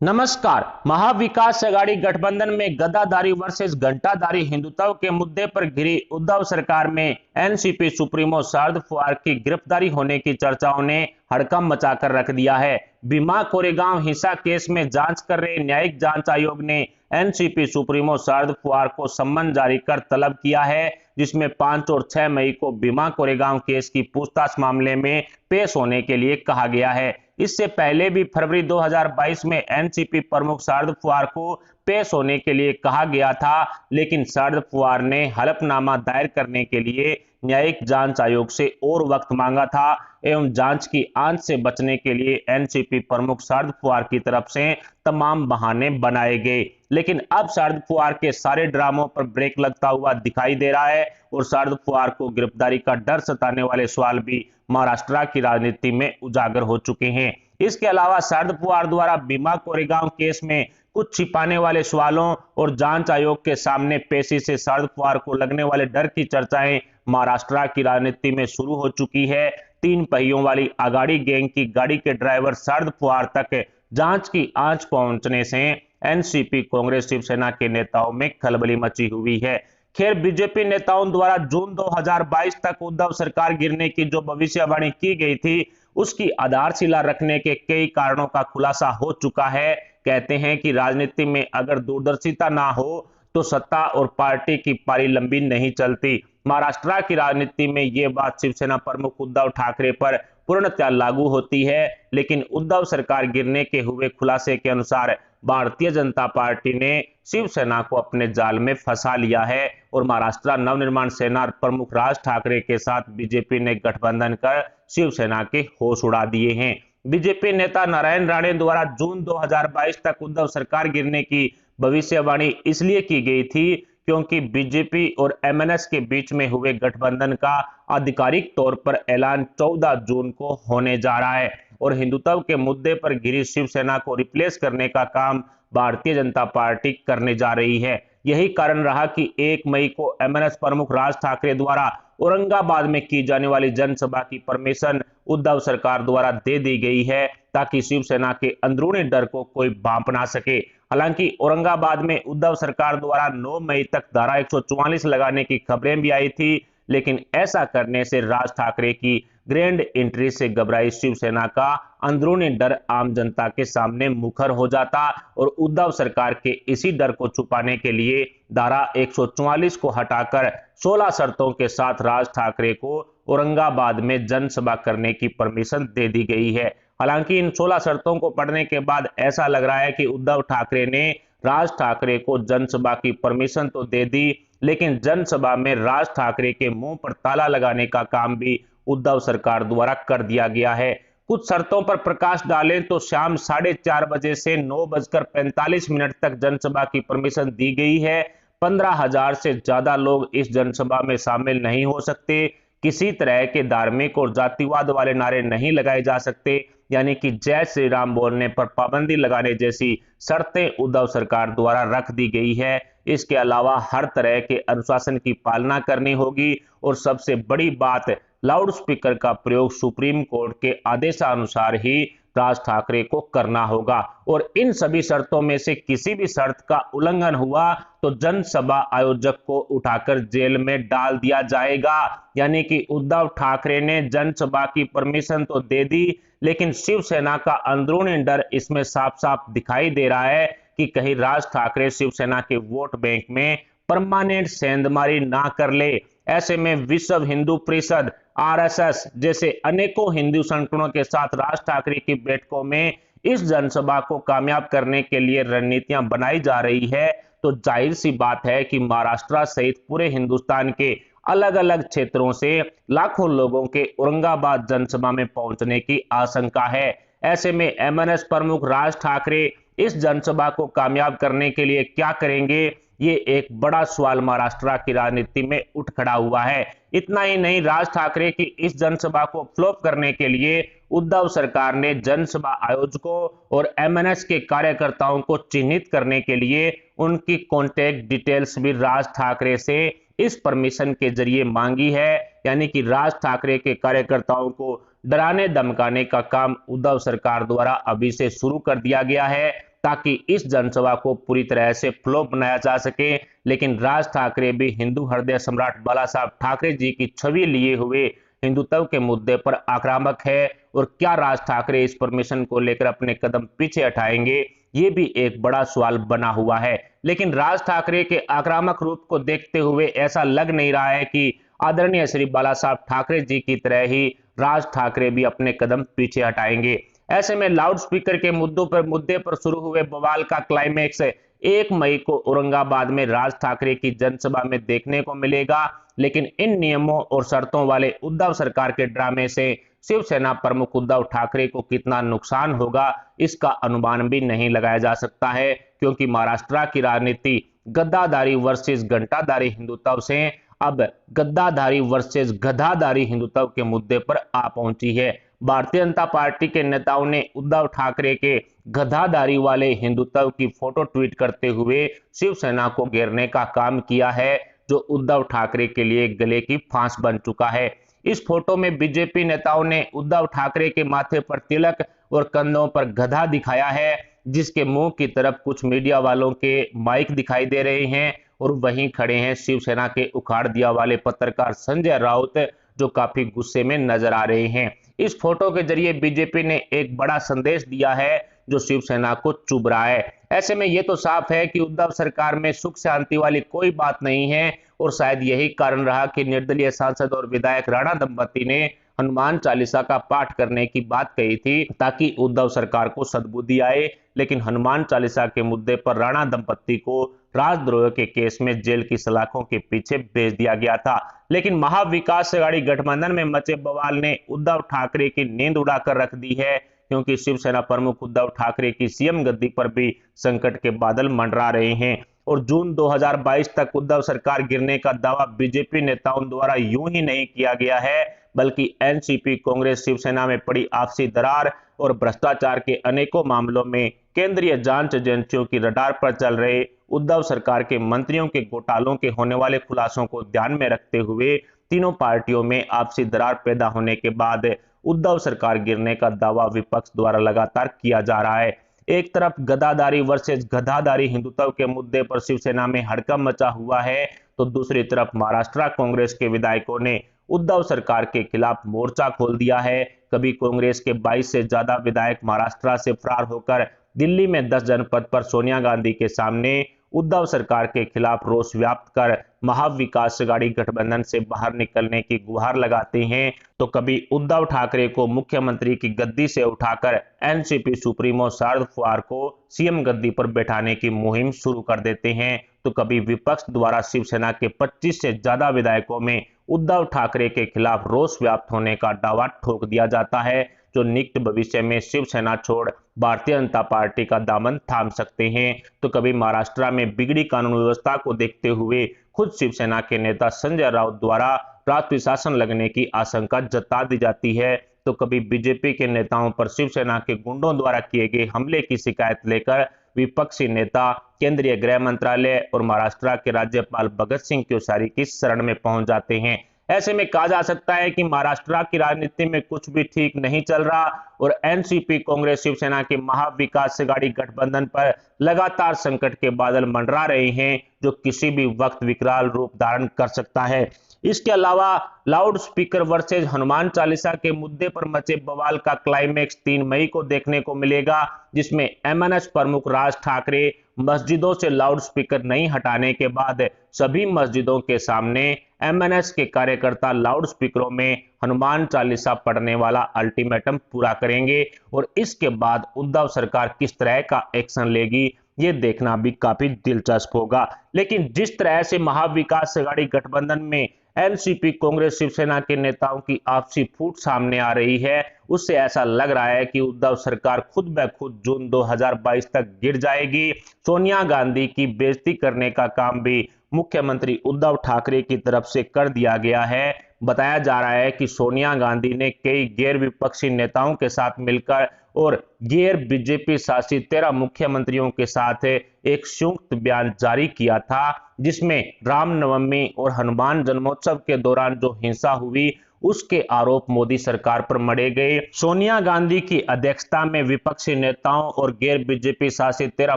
नमस्कार। महाविकास आघाड़ी गठबंधन में गद्दाधारी वर्सेस घंटाधारी हिंदुत्व के मुद्दे पर घिरी उद्धव सरकार में एनसीपी सुप्रीमो शरद पवार की गिरफ्तारी होने की चर्चाओं ने हड़कंप मचाकर रख दिया है। भीमा कोरेगांव हिंसा केस में जांच कर रहे न्यायिक जांच आयोग ने एनसीपी सुप्रीमो शरद पवार को सम्मन जारी कर तलब किया है, जिसमें 5 और 6 मई को भीमा कोरेगांव केस की पूछताछ मामले में पेश होने के लिए कहा गया है। इससे पहले भी फरवरी 2022 में एनसीपी प्रमुख शरद पवार को पेश होने के लिए कहा गया था, लेकिन शरद पवार ने हलफनामा दायर करने के लिए न्यायिक जांच आयोग से और वक्त मांगा था एवं जांच की आंच से बचने के लिए एनसीपी प्रमुख शरद पवार की तरफ से तमाम बहाने बनाए गए। लेकिन अब शरद पवार के सारे ड्रामों पर ब्रेक लगता हुआ दिखाई दे रहा है और शरद पवार को गिरफ्तारी का डर सताने वाले सवाल भी महाराष्ट्र की राजनीति में उजागर हो चुके हैं। इसके अलावा शरद पवार द्वारा भीमा कोरेगांव केस में कुछ छिपाने वाले सवालों और जांच आयोग के सामने पेशी से शरद पवार को लगने वाले डर की चर्चाएं महाराष्ट्र की राजनीति में शुरू हो चुकी है। 3 पहियों वाली आघाड़ी गैंग की गाड़ी के ड्राइवर शरद पवार तक जांच की आंच पहुंचने से एनसीपी कांग्रेस शिवसेना के नेताओं में खलबली मची हुई है। खैर, बीजेपी नेताओं द्वारा जून 2022 तक उद्धव सरकार गिरने की जो भविष्यवाणी की गई थी, उसकी आधारशिला रखने के कई कारणों का खुलासा हो चुका है। कहते हैं कि राजनीति में अगर दूरदर्शिता ना हो तो सत्ता और पार्टी की पारी लंबी नहीं चलती। महाराष्ट्र की राजनीति में ये बात शिवसेना प्रमुख उद्धव ठाकरे पर पूर्णतः लागू होती है, लेकिन उद्धव सरकार गिरने के हुए खुलासे के अनुसार भारतीय जनता पार्टी ने शिवसेना को अपने जाल में फंसा लिया है और महाराष्ट्र नवनिर्माण सेना प्रमुख राज ठाकरे के साथ बीजेपी ने गठबंधन कर शिवसेना के होश उड़ा दिए हैं। बीजेपी नेता नारायण राणे द्वारा जून 2022 तक उद्धव सरकार गिरने की भविष्यवाणी इसलिए की गई थी क्योंकि बीजेपी और एमएनएस के बीच में हुए गठबंधन का आधिकारिक तौर पर ऐलान 14 जून को होने जा रहा है और हिंदुत्व के मुद्दे पर घिरी शिवसेना को रिप्लेस करने का काम भारतीय जनता पार्टी करने जा रही है। यही कारण रहा कि 1 मई को एमएनएस प्रमुख राज ठाकरे द्वारा औरंगाबाद में की जाने वाली जनसभा की परमिशन उद्धव सरकार द्वारा दे दी गई है ताकि शिवसेना के अंदरूनी डर को कोई भांप ना सके। हालांकि औरंगाबाद में उद्धव सरकार द्वारा 9 मई तक धारा 144 लगाने की खबरें भी आई थी, लेकिन ऐसा करने से राज ठाकरे की ग्रैंड एंट्री से घबराई शिवसेना का अंदरूनी डर आम जनता के सामने मुखर हो जाता और उद्धव सरकार के इसी डर को छुपाने के लिए धारा 144 को हटाकर 16 शर्तों के साथ राज ठाकरे को औरंगाबाद में जनसभा करने की परमिशन दे दी गई है। हालांकि इन 16 शर्तों को पढ़ने के बाद ऐसा लग रहा है कि उद्धव ठाकरे ने राज ठाकरे को जनसभा की परमिशन तो दे दी, लेकिन जनसभा में राज ठाकरे के मुंह पर ताला लगाने का काम भी उद्धव सरकार द्वारा कर दिया गया है। कुछ शर्तों पर प्रकाश डालें तो शाम 4:30 बजे से 9:45 तक जनसभा की परमिशन दी गई है। 15,000 से ज्यादा लोग इस जनसभा में शामिल नहीं हो सकते। किसी तरह के धार्मिक और जातिवाद वाले नारे नहीं लगाए जा सकते, यानी कि जय श्री राम बोलने पर पाबंदी लगाने जैसी शर्तें उद्धव सरकार द्वारा रख दी गई है। इसके अलावा हर तरह के अनुशासन की पालना करनी होगी और सबसे बड़ी बात, लाउड स्पीकर का प्रयोग सुप्रीम कोर्ट के आदेशानुसार ही राज ठाकरे को करना होगा और इन सभी शर्तों में से किसी भी शर्त का उल्लंघन हुआ तो जनसभा आयोजक को उठाकर जेल में डाल दिया जाएगा। यानी कि उद्धव ठाकरे ने जनसभा की परमिशन तो दे दी, लेकिन शिवसेना का अंदरूनी डर इसमें साफ साफ दिखाई दे रहा है कि कहीं राज ठाकरे शिवसेना के वोट बैंक में परमानेंट सेंधमारी ना कर ले। ऐसे में विश्व हिंदू परिषद, आरएसएस जैसे अनेकों हिंदू संगठनों के साथ राज ठाकरे की बैठकों में इस जनसभा को कामयाब करने के लिए रणनीतियां बनाई जा रही है, तो जाहिर सी बात है कि महाराष्ट्र सहित पूरे हिंदुस्तान के अलग अलग क्षेत्रों से लाखों लोगों के औरंगाबाद जनसभा में पहुंचने की आशंका है। ऐसे में एमएनएस प्रमुख राज ठाकरे इस जनसभा को कामयाब करने के लिए क्या करेंगे, ये एक बड़ा सवाल महाराष्ट्र की राजनीति में उठ खड़ा हुआ है। इतना ही नहीं, राज ठाकरे की इस जनसभा को फ्लॉप करने के लिए उद्धव सरकार ने जनसभा आयोजकों और एमएनएस के कार्यकर्ताओं को चिन्हित करने के लिए उनकी कॉन्टैक्ट डिटेल्स भी राज ठाकरे से इस परमिशन के जरिए मांगी है। यानी कि राज ठाकरे के कार्यकर्ताओं को डराने धमकाने का काम उद्धव सरकार द्वारा अभी से शुरू कर दिया गया है ताकि इस जनसभा को पूरी तरह से फ्लॉप बनाया जा सके। लेकिन राज ठाकरे भी हिंदू हृदय सम्राट बाला साहब ठाकरे जी की छवि लिए हुए हिंदुत्व के मुद्दे पर आक्रामक है, और क्या राज ठाकरे इस परमिशन को लेकर अपने कदम पीछे हटाएंगे, ये भी एक बड़ा सवाल बना हुआ है। लेकिन राज ठाकरे के आक्रामक रूप को देखते हुए ऐसा लग नहीं रहा है कि आदरणीय श्री बाला साहब ठाकरे जी की तरह ही राज ठाकरे भी अपने कदम पीछे हटाएंगे। ऐसे में लाउड स्पीकर के मुद्दे पर शुरू हुए बवाल का क्लाइमेक्स 1 मई को औरंगाबाद में राज ठाकरे की जनसभा में देखने को मिलेगा। लेकिन इन नियमों और शर्तों वाले उद्धव सरकार के ड्रामे से शिवसेना प्रमुख उद्धव ठाकरे को कितना नुकसान होगा, इसका अनुमान भी नहीं लगाया जा सकता है, क्योंकि महाराष्ट्र की राजनीति गद्दाधारी वर्सेस घंटाधारी हिंदुत्व से अब गद्दाधारी वर्सेस गधाधारी हिंदुत्व के मुद्दे पर आ पहुंची है। भारतीय जनता पार्टी के नेताओं ने उद्धव ठाकरे के गधाधारी वाले हिंदुत्व की फोटो ट्वीट करते हुए शिवसेना को घेरने का काम किया है, जो उद्धव ठाकरे के लिए गले की फांस बन चुका है। इस फोटो में बीजेपी नेताओं ने उद्धव ठाकरे के माथे पर तिलक और कंधों पर गधा दिखाया है, जिसके मुंह की तरफ कुछ मीडिया वालों के माइक दिखाई दे रहे हैं, और वहीं खड़े हैं शिवसेना के उखाड़ दिया वाले पत्रकार संजय राउत, जो काफी गुस्से में नजर आ रहे हैं। इस फोटो के जरिए बीजेपी ने एक बड़ा संदेश दिया है, जो शिवसेना को चुभ रहा है। ऐसे में यह तो साफ है कि उद्धव सरकार में सुख शांति वाली कोई बात नहीं है, और शायद यही कारण रहा कि निर्दलीय सांसद और विधायक राणा दंपति ने हनुमान चालीसा का पाठ करने की बात कही थी, ताकि उद्धव सरकार को सद्बुद्धि आए। लेकिन हनुमान चालीसा के मुद्दे पर राणा दंपति को राजद्रोह के केस में जेल की सलाखों के पीछे भेज दिया गया था। लेकिन महाविकास अघाड़ी गठबंधन में मचे बवाल ने उद्धव ठाकरे की नींद उड़ाकर रख दी है, क्योंकि शिवसेना प्रमुख उद्धव ठाकरे की सीएम गद्दी पर भी संकट के बादल मंडरा रहे हैं, और जून 2022 तक उद्धव सरकार गिरने का दावा बीजेपी नेताओं द्वारा यूं ही नहीं किया गया है, बल्कि एनसीपी, कांग्रेस, शिवसेना में पड़ी आपसी दरार और भ्रष्टाचार के अनेकों मामलों में केंद्रीय जांच एजेंसियों की रडार पर चल रहे उद्धव सरकार के मंत्रियों के घोटालों के होने वाले खुलासों को ध्यान में रखते हुए तीनों पार्टियों में आपसी दरार पैदा होने के बाद उद्धव सरकार गिरने का दावा विपक्ष द्वारा लगातार किया जा रहा है। एक तरफ गद्दाधारी वर्सेस गधाधारी हिंदुत्व के मुद्दे पर शिवसेना में हड़कंप मचा हुआ है, तो दूसरी तरफ महाराष्ट्र कांग्रेस के विधायकों ने उद्धव सरकार के खिलाफ मोर्चा खोल दिया है। कभी कांग्रेस के 22 से ज्यादा विधायक महाराष्ट्र से फरार होकर दिल्ली में 10 जनपद पर सोनिया गांधी के सामने उद्धव सरकार के खिलाफ रोष व्याप्त कर महाविकास अघाड़ी गठबंधन से बाहर निकलने की गुहार लगाते हैं, तो कभी उद्धव ठाकरे को मुख्यमंत्री की गद्दी से उठाकर एनसीपी सुप्रीमो शरद पवार को सीएम गद्दी पर बैठाने की मुहिम शुरू कर देते हैं, तो कभी विपक्ष द्वारा शिवसेना के 25 से ज्यादा विधायकों में उद्धव ठाकरे के खिलाफ रोष व्याप्त होने का दावा ठोक दिया जाता है, जो निकट भविष्य में शिवसेना छोड़ भारतीय जनता पार्टी का दामन थाम सकते हैं। तो कभी महाराष्ट्र में बिगड़ी कानून व्यवस्था को देखते हुए खुद शिवसेना के नेता संजय राउत द्वारा राष्ट्रीय शासन लगने की आशंका जता दी जाती है, तो कभी बीजेपी के नेताओं पर शिवसेना के गुंडों द्वारा किए गए हमले की शिकायत लेकर विपक्षी नेता केंद्रीय गृह मंत्रालय और महाराष्ट्र के राज्यपाल भगत सिंह कोश्यारी की शरण में पहुंच जाते हैं। ऐसे में कहा जा सकता है कि महाराष्ट्र की राजनीति में कुछ भी ठीक नहीं चल रहा, और एनसीपी, कांग्रेस, शिवसेना के महाविकास अघाड़ी गठबंधन पर लगातार संकट के बादल मंडरा रहे हैं, जो किसी भी वक्त विकराल रूप धारण कर सकता है। इसके अलावा loud speaker versus Hanuman Chalisa के मुद्दे पर मचे बवाल का क्लाइमेक्स 3 मई को देखने को मिलेगा, जिसमें एमएनएस प्रमुख राज ठाकरे मस्जिदों से लाउड स्पीकर नहीं हटाने के बाद सभी मस्जिदों के सामने एमएनएस के कार्यकर्ता लाउड स्पीकरों में हनुमान चालीसा पढ़ने वाला अल्टीमेटम पूरा करेंगे, और इसके बाद उद्धव सरकार किस तरह का एक्शन लेगी, ये देखना भी काफी दिलचस्प होगा। लेकिन जिस तरह से महाविकास अघाड़ी गठबंधन में एनसीपी, कांग्रेस, शिवसेना के नेताओं की आपसी फूट सामने आ रही है, उससे ऐसा लग रहा है कि उद्धव सरकार खुद ब खुद जून 2022 तक गिर जाएगी। सोनिया गांधी की बेइज्जती करने का काम भी मुख्यमंत्री उद्धव ठाकरे की तरफ से कर दिया गया है। बताया जा रहा है कि सोनिया गांधी ने कई गैर विपक्षी नेताओं के साथ मिलकर और गैर बीजेपी शासित 13 मुख्यमंत्रियों के साथ एक संयुक्त बयान जारी किया था, जिसमें रामनवमी और हनुमान जन्मोत्सव के दौरान जो हिंसा हुई उसके आरोप मोदी सरकार पर मढ़े गए। सोनिया गांधी की अध्यक्षता में विपक्षी नेताओं और गैर बीजेपी शासित 13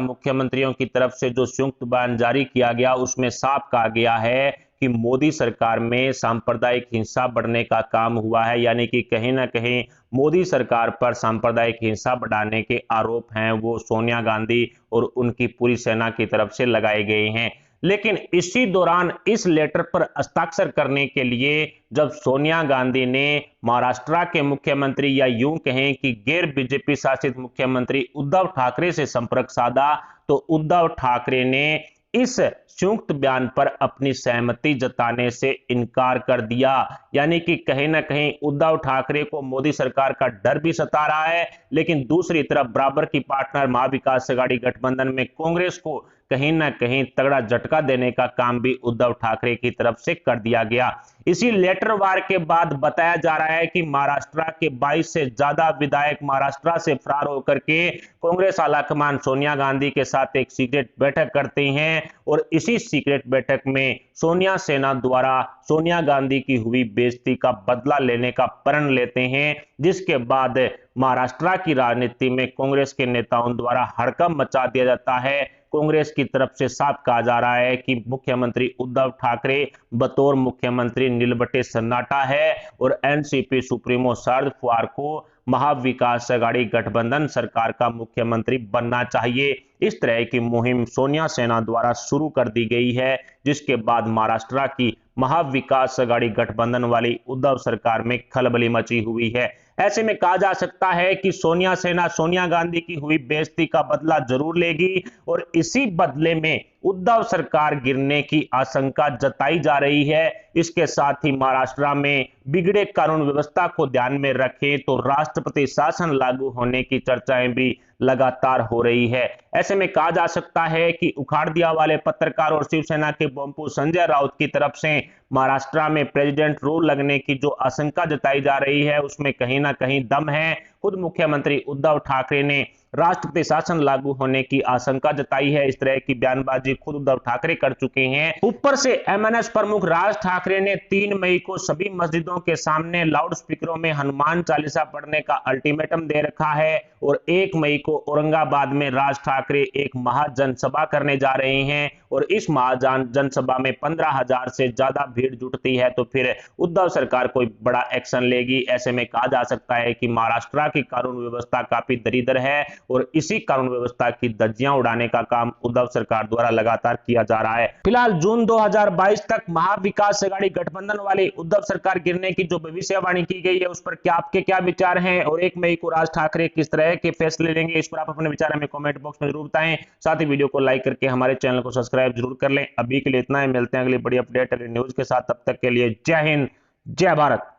मुख्यमंत्रियों की तरफ से जो संयुक्त बयान जारी किया गया, उसमें साफ कहा गया है कि मोदी सरकार में सांप्रदायिक हिंसा बढ़ने का काम हुआ है, यानी कि कहीं ना कहीं मोदी सरकार पर सांप्रदायिक हिंसा बढ़ाने के आरोप हैं वो सोनिया गांधी और उनकी पूरी सेना की तरफ से लगाए गए हैं। लेकिन इसी दौरान इस लेटर पर हस्ताक्षर करने के लिए जब सोनिया गांधी ने महाराष्ट्र के मुख्यमंत्री या यूं कहें कि गैर बीजेपी शासित मुख्यमंत्री उद्धव ठाकरे से संपर्क साधा, तो उद्धव ठाकरे ने इस संयुक्त बयान पर अपनी सहमति जताने से इनकार कर दिया। यानी कि कहीं ना कहीं उद्धव ठाकरे को मोदी सरकार का डर भी सता रहा है, लेकिन दूसरी तरफ बराबर की पार्टनर महाविकास अघाड़ी गठबंधन में कांग्रेस को कहीं ना कहीं तगड़ा झटका देने का काम भी उद्धव ठाकरे की तरफ से कर दिया गया। इसी लेटर वार के बाद बताया जा रहा है कि महाराष्ट्र के 22 से ज्यादा विधायक महाराष्ट्र से फरार होकर के कांग्रेस आलाकमान सोनिया गांधी के साथ एक सीक्रेट बैठक करते हैं और इसी सीक्रेट बैठक में सोनिया सेना द्वारा सोनिया गांधी की हुई बेइज्जती का बदला लेने का प्रण लेते हैं, जिसके बाद महाराष्ट्र की राजनीति में कांग्रेस के नेताओं द्वारा हड़कंप मचा दिया जाता है। कांग्रेस की तरफ से साफ कहा जा रहा है कि मुख्यमंत्री उद्धव ठाकरे बतौर मुख्यमंत्री नीलबटे सन्नाटा है और एनसीपी सुप्रीमो शरद पवार को महाविकास अघाड़ी गठबंधन सरकार का मुख्यमंत्री बनना चाहिए। इस तरह की मुहिम सोनिया सेना द्वारा शुरू कर दी गई है, जिसके बाद महाराष्ट्र की महाविकास अघाड़ी गठबंधन वाली उद्धव सरकार में खलबली मची हुई है। ऐसे में कहा जा सकता है कि सोनिया सेना सोनिया गांधी की हुई बेइज्जती का बदला जरूर लेगी और इसी बदले में उद्धव सरकार गिरने की आशंका जताई जा रही है। इसके साथ ही महाराष्ट्र में बिगड़े कानून व्यवस्था को ध्यान में रखें तो राष्ट्रपति शासन लागू होने की चर्चाएं भी लगातार हो रही है। ऐसे में कहा जा सकता है कि उखाड़ दिया वाले पत्रकार और शिवसेना के बंपू संजय राउत की तरफ से महाराष्ट्र में प्रेसिडेंट रूल लगने की जो आशंका जताई जा रही है, उसमें कहीं ना कहीं दम है। खुद मुख्यमंत्री उद्धव ठाकरे ने राष्ट्रपति शासन लागू होने की आशंका जताई है। इस तरह की बयानबाजी खुद उद्धव ठाकरे कर चुके हैं। ऊपर से एमएनएस प्रमुख राज ठाकरे ने 3 मई को सभी मस्जिदों के सामने लाउड स्पीकरों में हनुमान चालीसा पढ़ने का अल्टीमेटम दे रखा है और 1 मई को औरंगाबाद में राज ठाकरे एक महाजनसभा करने जा रहे हैं और इस महाजनसभा में 15,000 से ज्यादा भीड़ जुटती है तो फिर उद्धव सरकार कोई बड़ा एक्शन लेगी। ऐसे में कहा जा सकता है कि महाराष्ट्र की कानून व्यवस्था काफी दरिद्र है और इसी कानून व्यवस्था की धज्जियां उड़ाने का काम उद्धव सरकार द्वारा लगातार किया जा रहा है। फिलहाल जून 2022 तक महाविकास अघाड़ी गठबंधन वाली उद्धव सरकार गिरने की जो भविष्यवाणी की गई है, उस पर आपके क्या विचार हैं और 1 मई को राज ठाकरे किस तरह के फैसले लेंगे, इस पर आप अपने विचार हमें कमेंट बॉक्स में जरूर बताएं। साथ ही वीडियो को लाइक करके हमारे चैनल को सब्सक्राइब जरूर कर लें। अभी के लिए इतना ही, मिलते हैं अगली बड़ी अपडेट अगली न्यूज के साथ। तब तक के लिए जय हिंद, जय भारत।